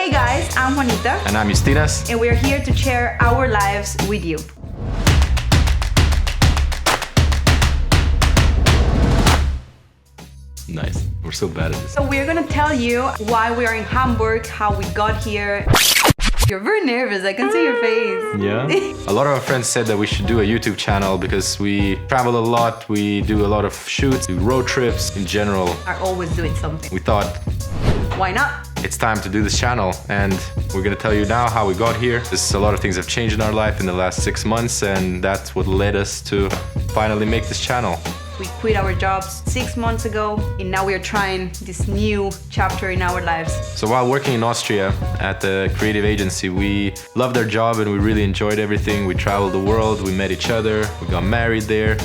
Hey guys, I'm Juanita. And I'm Justinas. And we're here to share our lives with you. Nice. We're so bad at this. So we're gonna tell you why we are in Hamburg, how we got here. You're very nervous, I can see your face. Yeah. A lot of our friends said that we should do a YouTube channel because we travel a lot, we do a lot of shoots, do road trips in general. Are always doing something. We thought, why not? it's time to do this channel, and we're gonna tell you now how we got here. A lot of things have changed in our life in the last 6 months, and that's what led us to finally make this channel. We quit our jobs 6 months ago, and now we are trying this new chapter in our lives. So while working in Austria at the creative agency, we loved our job and we really enjoyed everything. We traveled the world, we met each other, we got married there.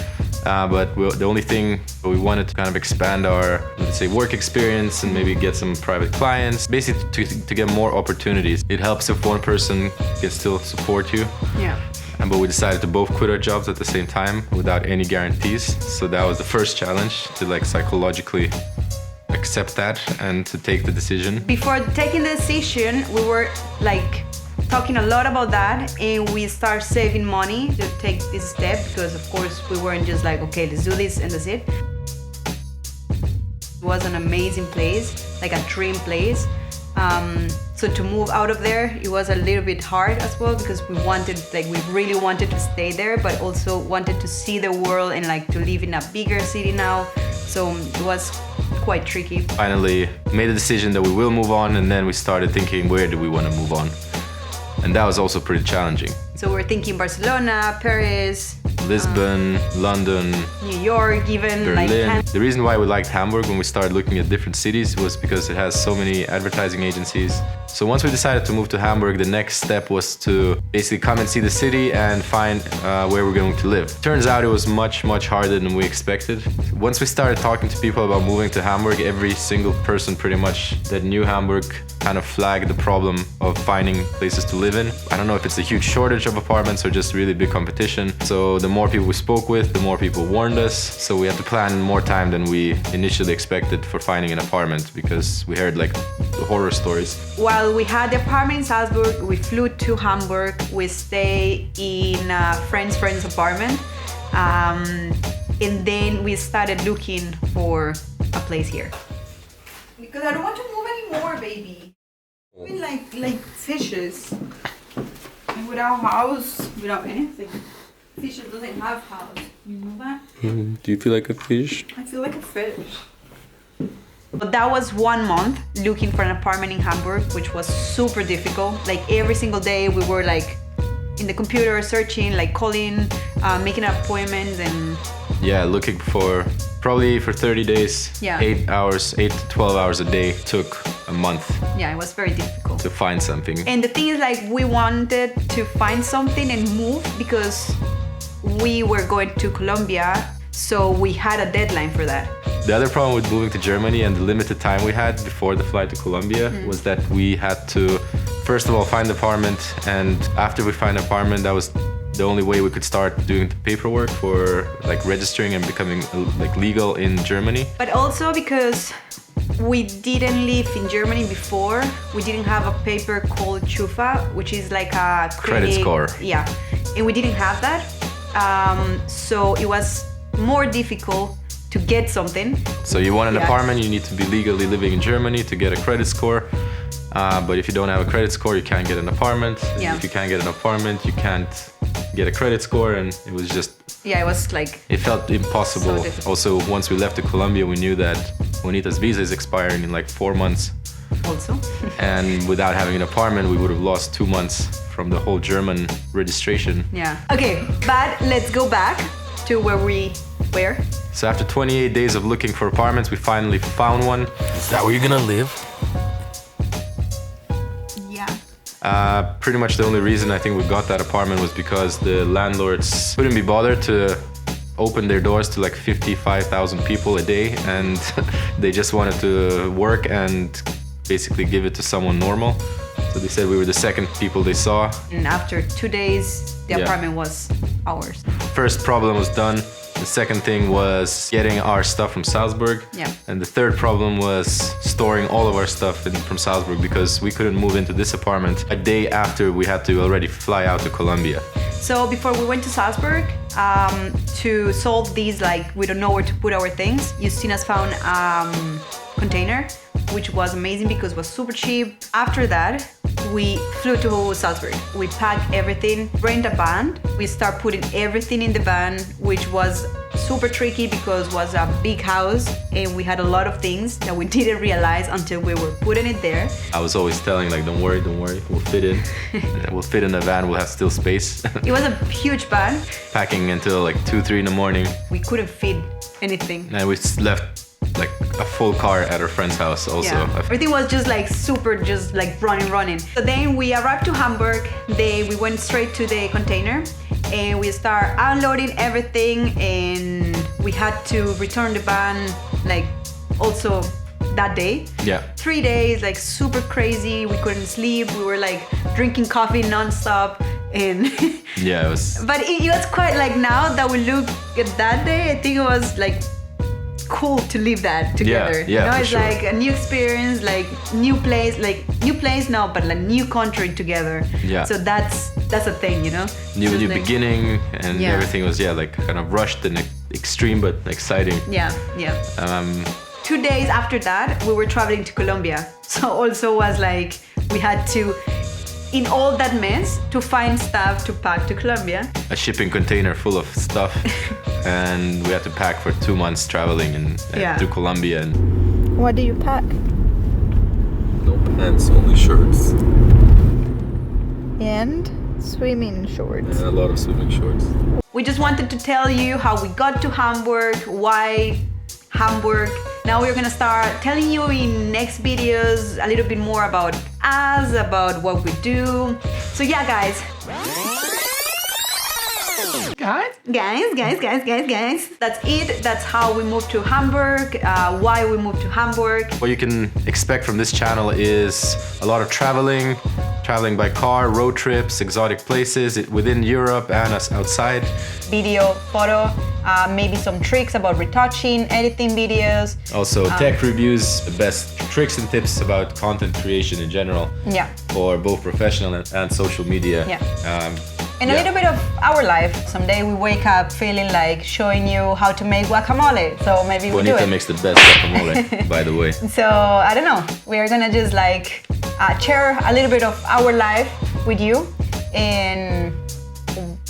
The only thing we wanted to kind of expand our, let's say, work experience and maybe get some private clients, basically to get more opportunities. It helps if one person can still support you. Yeah. But we decided to both quit our jobs at the same time without any guarantees. So that was the first challenge, to psychologically accept that and to take the decision. Before taking the decision, we were talking a lot about that, and we start saving money to take this step because of course we weren't just okay, let's do this and that's it. It was an amazing place, like a dream place. So to move out of there, it was a little bit hard as well because we really wanted to stay there, but also wanted to see the world and to live in a bigger city now. So it was quite tricky. Finally made a decision that we will move on, and then we started thinking, where do we want to move on? And that was also pretty challenging. So we're thinking Barcelona, Paris, Lisbon, London, New York, even Berlin. The reason why we liked Hamburg when we started looking at different cities was because it has so many advertising agencies. So once we decided to move to Hamburg, the next step was to basically come and see the city and find where we're going to live. Turns out it was much, much harder than we expected. Once we started talking to people about moving to Hamburg, every single person pretty much that knew Hamburg kind of flagged the problem of finding places to live in. I don't know if it's a huge shortage of apartments or just really big competition. So the more people we spoke with, the more people warned us. So we had to plan more time than we initially expected for finding an apartment because we heard the horror stories. While we had the apartment in Salzburg, we flew to Hamburg. We stayed in a friend's apartment. And then we started looking for a place here. Because I don't want to move anymore, baby. I mean, like fishes. And without house, without anything. Fishes doesn't have house. You know that? Do you feel like a fish? I feel like a fish. But that was 1 month looking for an apartment in Hamburg, which was super difficult. Every single day we were in the computer searching, calling, making appointments and... Yeah, looking for probably for 30 days, 8 to 12 hours a day. Took a month. Yeah, it was very difficult to find something. And the thing is we wanted to find something and move because we were going to Colombia, so we had a deadline for that. The other problem with moving to Germany and the limited time we had before the flight to Colombia was that we had to, first of all, find an apartment, and after we find an apartment, that was the only way we could start doing the paperwork for registering and becoming legal in Germany. But also because we didn't live in Germany before, we didn't have a paper called Schufa, which is a credit score. Yeah, and we didn't have that. So it was more difficult to get something. So you want an apartment, you need to be legally living in Germany to get a credit score. But if you don't have a credit score, you can't get an apartment. Yeah. If you can't get an apartment, you can't get a credit score, and it was just... Yeah, it was it felt impossible. So also, once we left to Colombia, we knew that Juanita's visa is expiring in 4 months. Also. And without having an apartment, we would have lost 2 months from the whole German registration. Yeah. Okay, but let's go back to where we were. So after 28 days of looking for apartments, we finally found one. Is that where you're gonna live? Yeah. Pretty much the only reason I think we got that apartment was because the landlords couldn't be bothered to open their doors to 55,000 people a day, and they just wanted to work and basically give it to someone normal. So they said we were the second people they saw. And after 2 days, the apartment was ours. First problem was done. The second thing was getting our stuff from Salzburg. Yeah. And the third problem was storing all of our stuff from Salzburg because we couldn't move into this apartment a day after we had to already fly out to Colombia. So before we went to Salzburg, to solve these, like, we don't know where to put our things, Justinas found container, which was amazing because it was super cheap. After that, we flew to Salzburg. We packed everything, rent a van. We start putting everything in the van, which was super tricky because it was a big house and we had a lot of things that we didn't realize until we were putting it there. I was always telling, like, don't worry, we'll fit in. We'll fit in the van, we'll have still space. It was a huge van. Packing until like 2, 3 in the morning. We couldn't fit anything. And we left like a full car at our friend's house also. Yeah. Everything was just like super, just like running. So then we arrived to Hamburg. We went straight to the container and we start unloading everything, and we had to return the van like also that day. Yeah. 3 days, like super crazy. We couldn't sleep. We were like drinking coffee nonstop. And yeah, it was. But it was quite like, now that we look at that day, I think it was like cool to live that together. Yeah, you know, it's sure. like a new experience, like new place now, but like new country together. Yeah. So that's a thing, you know. New like, beginning, and yeah. everything was like kind of rushed and extreme but exciting. Yeah. 2 days after that, we were traveling to Colombia. So also was like we had to, in all that mess, to find stuff to pack to Colombia. A shipping container full of stuff, and we had to pack for 2 months traveling and through Colombia. And what do you pack? No pants, only shirts. And swimming shorts. And a lot of swimming shorts. We just wanted to tell you how we got to Hamburg, why Hamburg. Now we're gonna start telling you in next videos a little bit more about us, about what we do. So yeah, guys. Guys. That's it. That's how we moved to Hamburg, why we moved to Hamburg. what you can expect from this channel is a lot of traveling by car, road trips, exotic places within Europe and outside. Video, photo, maybe some tricks about retouching, editing videos. Also tech reviews, the best tricks and tips about content creation in general. Yeah. For both professional and social media. Yeah. And a little bit of our life. Someday we wake up feeling like showing you how to make guacamole. So maybe we'll do Juanita it. makes the best guacamole, by the way. So I don't know. We are gonna just like share a little bit of our life with you, and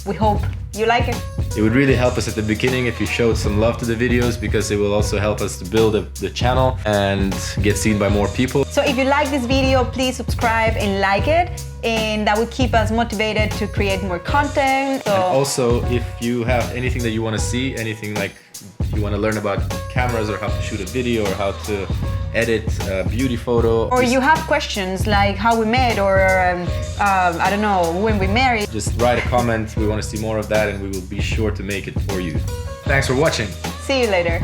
we hope you like it. It would really help us at the beginning if you showed some love to the videos, because it will also help us to build the channel and get seen by more people. So if you like this video, please subscribe and like it, and that will keep us motivated to create more content. So And also, if you have anything that you want to see, anything like you want to learn about cameras or how to shoot a video or how to edit a beauty photo. or you have questions like how we met, or I don't know, when we married. Just write a comment. We want to see more of that, and we will be sure to make it for you. Thanks for watching. See you later.